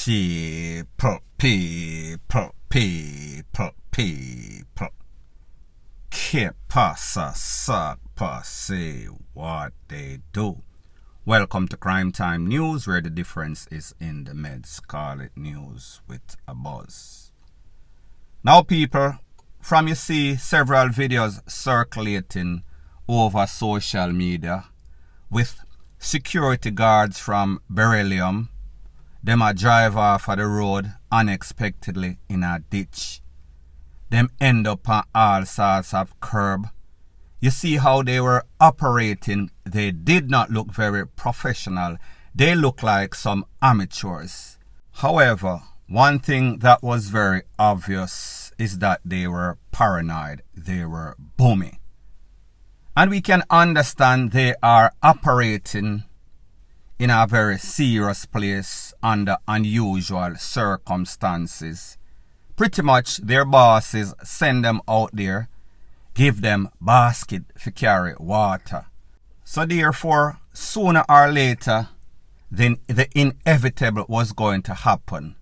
People. Que pasa, suck, say what they do. Welcome to Crime Time News, where the difference is in the meds. Call it news with a buzz. Now, people, from you see several videos circulating over social media with security guards from Beryllium. Them a drive off of the road unexpectedly in a ditch. Them end up on all sorts of curb. You see how they were operating. They did not look very professional. They look like some amateurs. However, one thing that was very obvious is that they were paranoid. They were booming. And we can understand they are operating in a very serious place under unusual circumstances. Pretty much their bosses send them out there, give them basket to carry water. So therefore, sooner or later, then the inevitable was going to happen.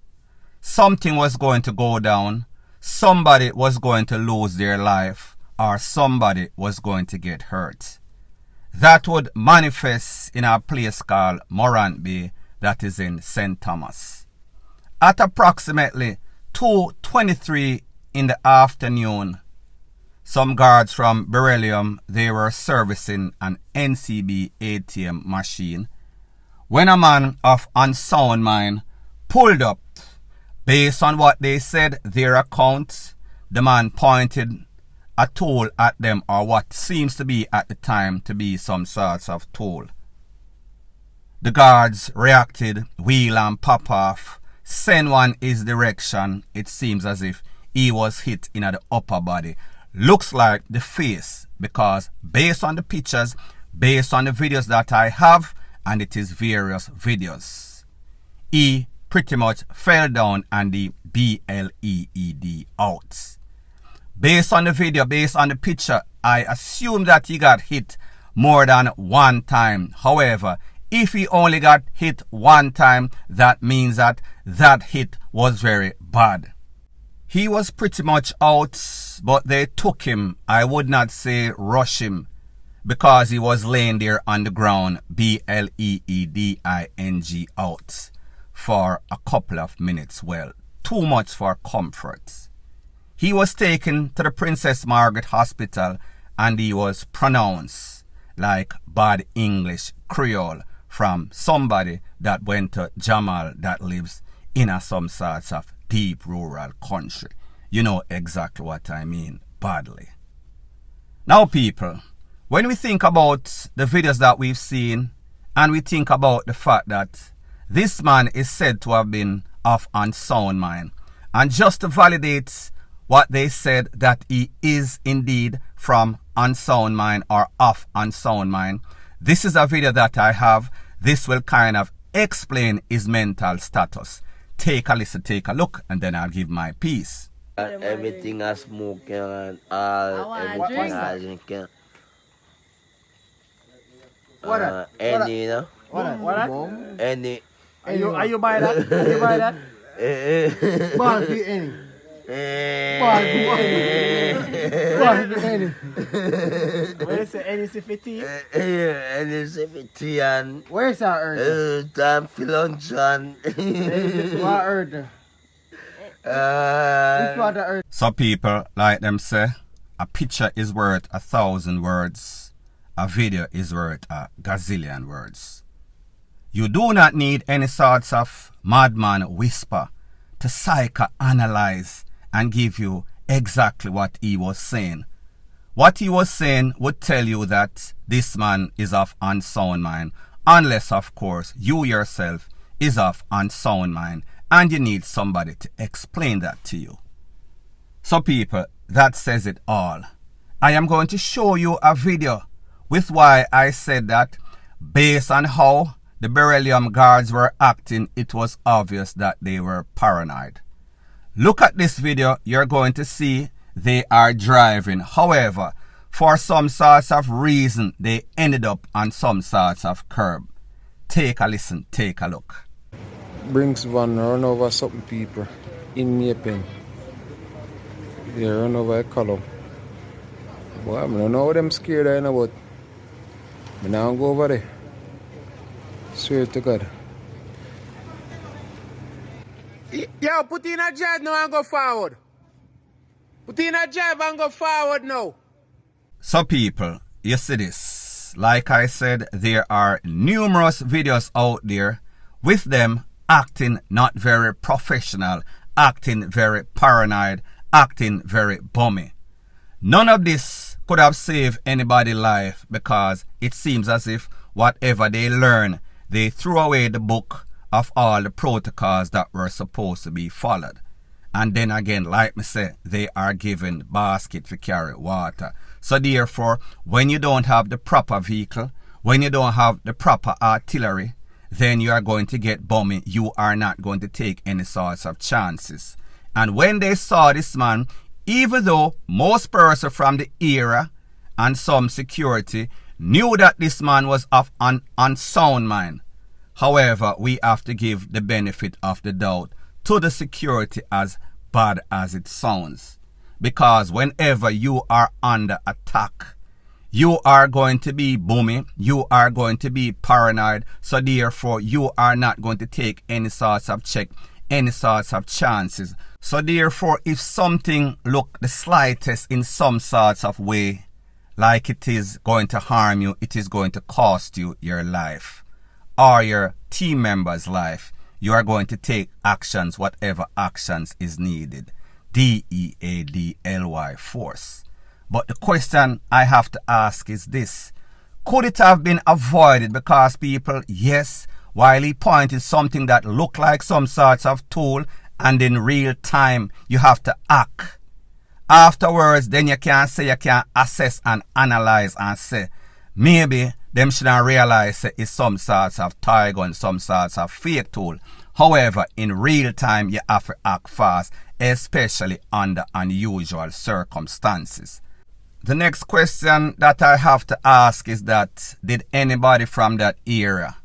Something was going to go down, somebody was going to lose their life, or somebody was going to get hurt. That would manifest in a place called Morant Bay, that is in St. Thomas. At approximately 2:23 in the afternoon, some guards from Beryllium, they were servicing an NCB ATM machine when a man of unsound mind pulled up. Based on what they said, their accounts, the man pointed a tool at them, or what seems to be at the time to be some sorts of tool. The guards reacted, wheel and pop off, send one his direction. It seems as if he was hit in the upper body. Looks like the face, because based on the pictures, based on the videos that I have, and it is various videos, he pretty much fell down and he bleed out. Based on the video, based on the picture, I assume that he got hit more than one time. However, if he only got hit one time, that means that that hit was very bad. He was pretty much out, but they took him. I would not say rush him, because he was laying there on the ground, bleeding out, for a couple of minutes. Well, too much for comfort. He was taken to the Princess Margaret Hospital and he was pronounced like bad English Creole from somebody that went to Jamal that lives in some sorts of deep rural country. You know exactly what I mean, badly. Now, people, when we think about the videos that we've seen and we think about the fact that this man is said to have been of unsound mind, and just to validate what they said, that he is indeed from unsound mind or of unsound mind, this is a video that I have. This will kind of explain his mental status. Take a listen, take a look, and then I'll give my piece. Everything I smoke and all, everything I drink. What? Any, you know? What? Any. Are you buy that? Are you buy that? Ball for any. Ball for any. What is it? Any CFT? Any CFT and... Where's our earth? Time for lunch and... What earth? Which part of earth? So people, like them say, a picture is worth 1,000 words. A video is worth a gazillion words. You do not need any sorts of madman whisper to psychoanalyze and give you exactly what he was saying. What he was saying would tell you that this man is of unsound mind, unless, of course, you yourself is of unsound mind and you need somebody to explain that to you. So people, that says it all. I am going to show you a video with why I said that based on how the Beryllium guards were acting, it was obvious that they were paranoid. Look at this video, you're going to see they are driving. However, for some sorts of reason, they ended up on some sorts of curb. Take a listen, take a look. Brinks van run over something people in Maypen. They run over a column. Boy, I don't know what them scared of, but I now go over there. Swear to God. Yo, put in a drive now and go forward. Put in a drive and go forward now. So people, you see this. Like I said, there are numerous videos out there with them acting not very professional, acting very paranoid, acting very bummy. None of this could have saved anybody's life because it seems as if whatever they learn, they threw away the book of all the protocols that were supposed to be followed. And then again, like me say, they are given basket to carry water. So therefore, when you don't have the proper vehicle, when you don't have the proper artillery, then you are going to get bummy. You are not going to take any sorts of chances. And when they saw this man, even though most persons from the era and some security knew that this man was of an unsound mind, however, we have to give the benefit of the doubt to the security, as bad as it sounds. Because whenever you are under attack, you are going to be boomy, you are going to be paranoid, so therefore you are not going to take any sorts of check, any sorts of chances. So therefore, if something look the slightest in some sorts of way, like it is going to harm you, it is going to cost you your life or your team member's life, you are going to take actions, whatever actions is needed. DEADLY force. But the question I have to ask is this. Could it have been avoided? Because people, yes, while he pointed something that looked like some sorts of tool, and in real time you have to act. Afterwards, then you can say, you can assess and analyze and say, maybe them shouldn't realize it's some sorts of toy gun, some sorts of fake tool. However, in real time, you have to act fast, especially under unusual circumstances. The next question that I have to ask is that, did anybody from that era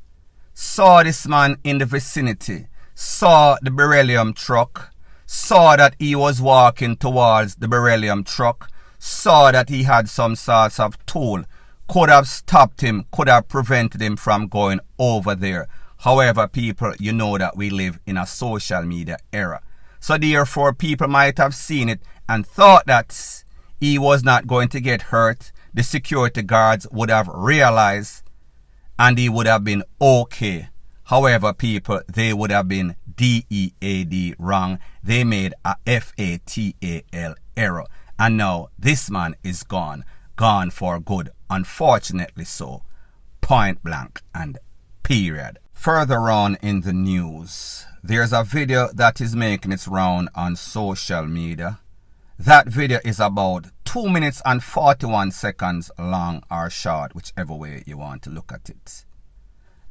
saw this man in the vicinity, saw the beryllium truck, saw that he was walking towards the beryllium truck, saw that he had some sorts of tool, could have stopped him, could have prevented him from going over there? However, people, you know that we live in a social media era. So therefore, people might have seen it and thought that he was not going to get hurt. The security guards would have realized and he would have been okay. However, people, they would have been DEAD wrong. They made a FATAL error. And now this man is gone. Gone for good. Unfortunately so. Point blank and period. Further on in the news, there's a video that is making its round on social media. That video is about 2 minutes and 41 seconds long or short, whichever way you want to look at it.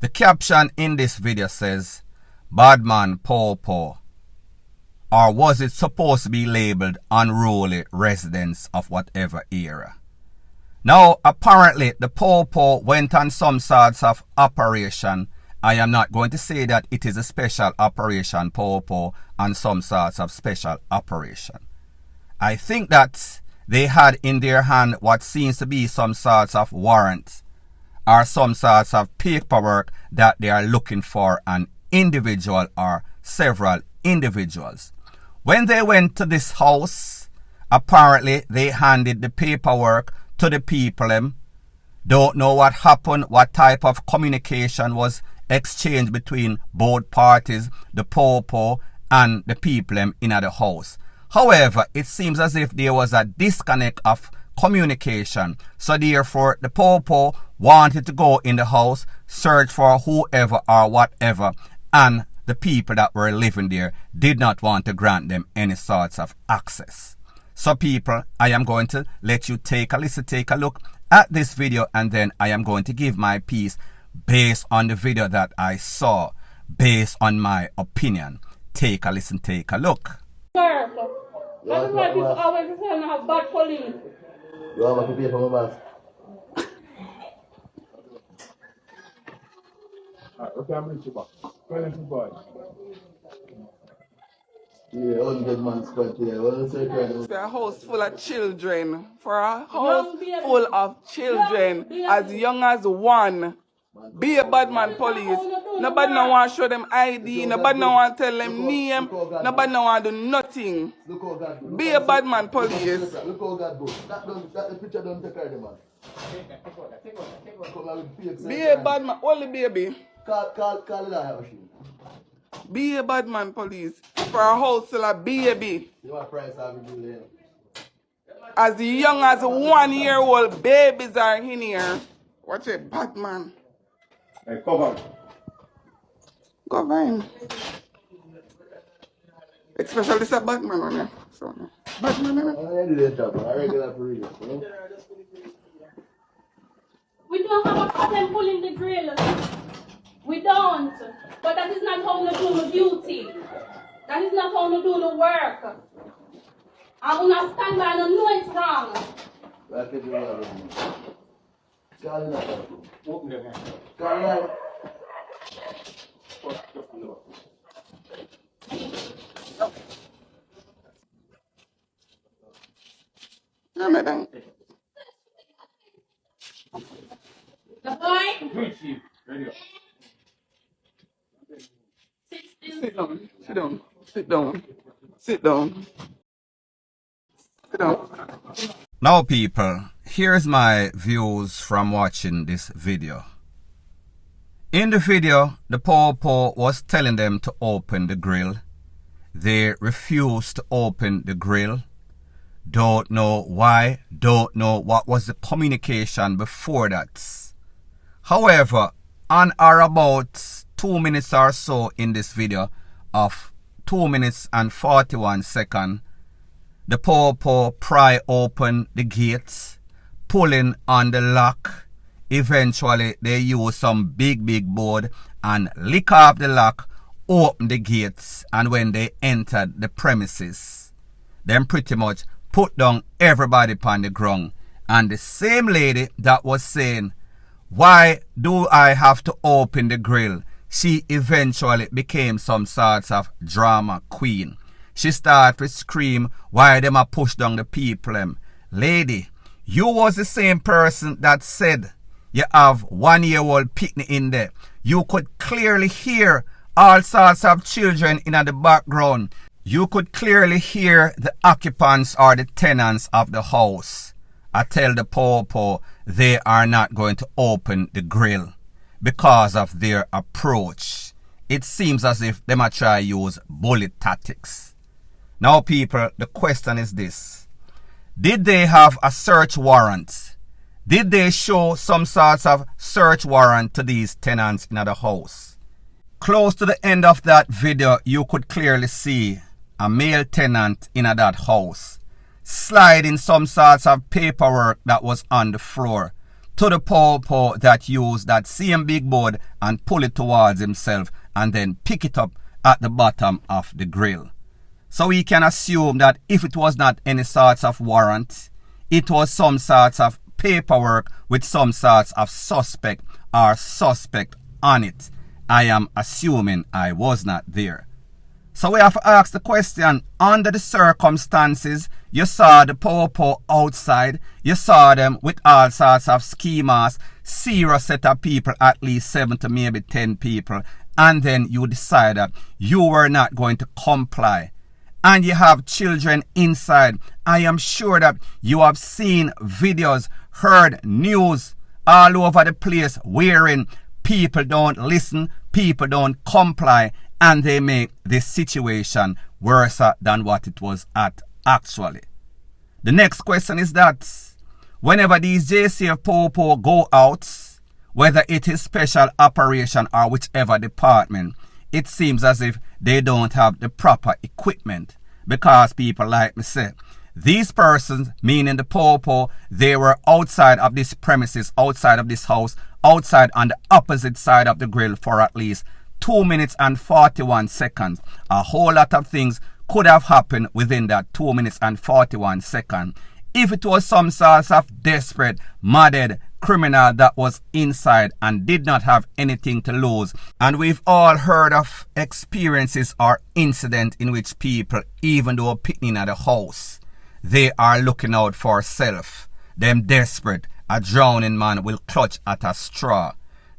The caption in this video says, Badman Paw Paw, or was it supposed to be labeled unruly residents of whatever era? Now, apparently, the Paw Paw went on some sorts of operation. I am not going to say that it is a special operation, Paw Paw, and some sorts of special operation. I think that they had in their hand what seems to be some sorts of warrant or some sorts of paperwork that they are looking for an individual or several individuals. When they went to this house, apparently they handed the paperwork to the people. Don't know what happened, what type of communication was exchanged between both parties, the Paw Paw and the people in the house. However, it seems as if there was a disconnect of communication. So therefore, the Paw Paw wanted to go in the house, search for whoever or whatever, and the people that were living there did not want to grant them any sorts of access. So people, I am going to let you take a listen, take a look at this video, and then I am going to give my piece based on the video that I saw, based on my opinion. Take a listen, take a look. That is why people always say I have bad police. You want me to pay for my bus? Yeah, 100 man squad here. What else you trying to do? A house full of children. For a house full of children as young as one. Be a bad man police. Nobody no want to show them ID. Nobody no want to tell them name. Nobody no want to do nothing. Look how God do. Be a bad man police. Look how God do. That the picture don't take care of the man. Be a bad man. Only baby. Call it out, machine. Be a bad man police. For a house full of baby. You want price have you do there? As young as 1 year old babies are in here. Watch it, bad man. Hey, cover. Govern. Especially this a bad man on here. So, bad man on here. I do that job, I regular for real. You know? We don't have a problem pulling the grill. We don't. But that is not how we do the duty. That is not how we do the work. I'm going to stand by and know it's wrong. Like it, you want to do. Call it out. Open them. Call it out. Yeah, madam. The boy, Good chief. Ready up. Sit down. Sit down. Sit down. Sit down. Sit down. Now people, here's my views from watching this video. In the video, the Popo was telling them to open the grill. They refused to open the grill. Don't know why, don't know what was the communication before that. However, on or about 2 minutes or so in this video of 2 minutes and 41 seconds, the Popo pry open the gates, pulling on the lock. Eventually, they use some big board and lick off the lock, open the gates, and when they entered the premises, then pretty much put down everybody upon the ground. And the same lady that was saying, why do I have to open the grill? She eventually became some sort of drama queen. She started to scream, why them a push down the people? Lady, you was the same person that said you have 1 year old picnic in there. You could clearly hear all sorts of children in the background. You could clearly hear the occupants or the tenants of the house. I tell the Popo they are not going to open the grill because of their approach. It seems as if they might try to use bullet tactics. Now people, the question is this. Did they have a search warrant? Did they show some sorts of search warrant to these tenants in the house? Close to the end of that video, you could clearly see a male tenant in that house sliding some sorts of paperwork that was on the floor to the Popo that used that same big board and pull it towards himself and then pick it up at the bottom of the grill. So we can assume that if it was not any sorts of warrant, it was some sorts of paperwork with some sorts of suspect or suspect on it. I am assuming I was not there. So we have to ask the question, under the circumstances, you saw the Popo outside, you saw them with all sorts of schemas, serious set of people, at least 7 to maybe 10 people, and then you decide that you were not going to comply. And you have children inside. I am sure that you have seen videos, heard news all over the place wherein people don't listen, people don't comply, and they make this situation worse than what it was at actually. The next question is that whenever these JCF Popo go out, whether it is special operation or whichever department, it seems as if they don't have the proper equipment, because people like me say, these persons, meaning the Popo, they were outside of this premises, outside of this house, outside on the opposite side of the grill for at least 2 minutes and 41 seconds. A whole lot of things could have happened within that 2 minutes and 41 seconds. If it was some sort of desperate, murdered criminal that was inside and did not have anything to lose. And we've all heard of experiences or incidents in which people, even though picking at the house, they are looking out for self. Them desperate, a drowning man will clutch at a straw.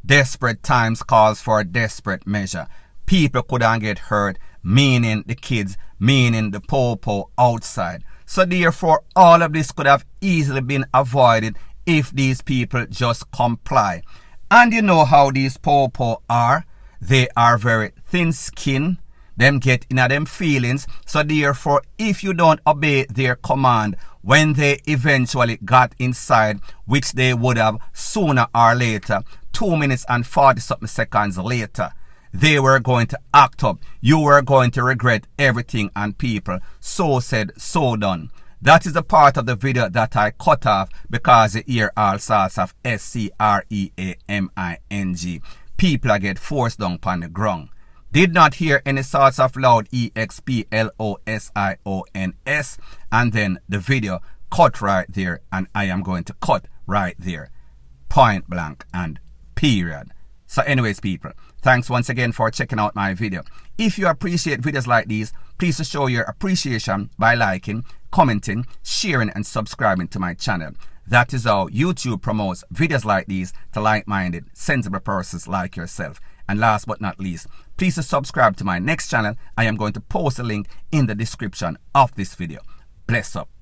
Desperate times calls for a desperate measure. People couldn't get hurt, meaning the kids, meaning the popo outside. So therefore, all of this could have easily been avoided if these people just comply. And you know how these popo are. They are very thin-skinned. Them get in them feelings. So therefore, if you don't obey their command, when they eventually got inside, which they would have sooner or later, 2 minutes and 40-something seconds later, they were going to act up. You were going to regret everything, and people, so said, so done. That is the part of the video that I cut off because you hear all sorts of screaming. People are get forced down upon the ground. Did not hear any sorts of loud explositions, and then the video cut right there, and I am going to cut right there. Point blank and period. So anyways, people, thanks once again for checking out my video. If you appreciate videos like these, please show your appreciation by liking, commenting, sharing, and subscribing to my channel. That is how YouTube promotes videos like these to like-minded, sensible persons like yourself. And last but not least, please subscribe to my next channel. I am going to post a link in the description of this video. Bless up.